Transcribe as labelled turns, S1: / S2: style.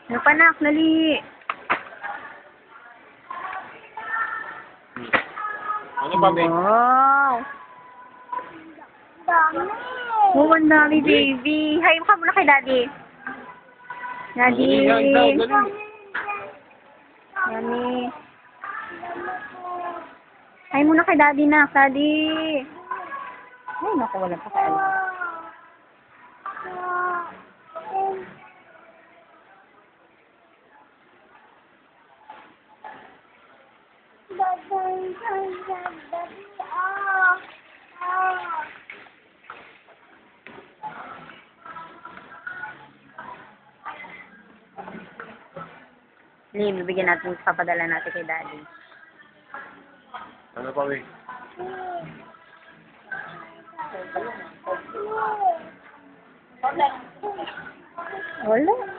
S1: Ano pa, nak? Dali.
S2: Ano pa, babe?
S1: Wow.
S3: Dami.
S1: Oh, ang dami, baby. Hi ka muna kay daddy. Daddy.
S2: Dali, dali, dali.
S1: Yummy. Hi muna kay daddy, nak. Daddy. Ay, naku, wala pa kaya. Hindi, bibigyan natin, papadala natin kay daddy.
S2: Ano pa, babe?
S1: Wala.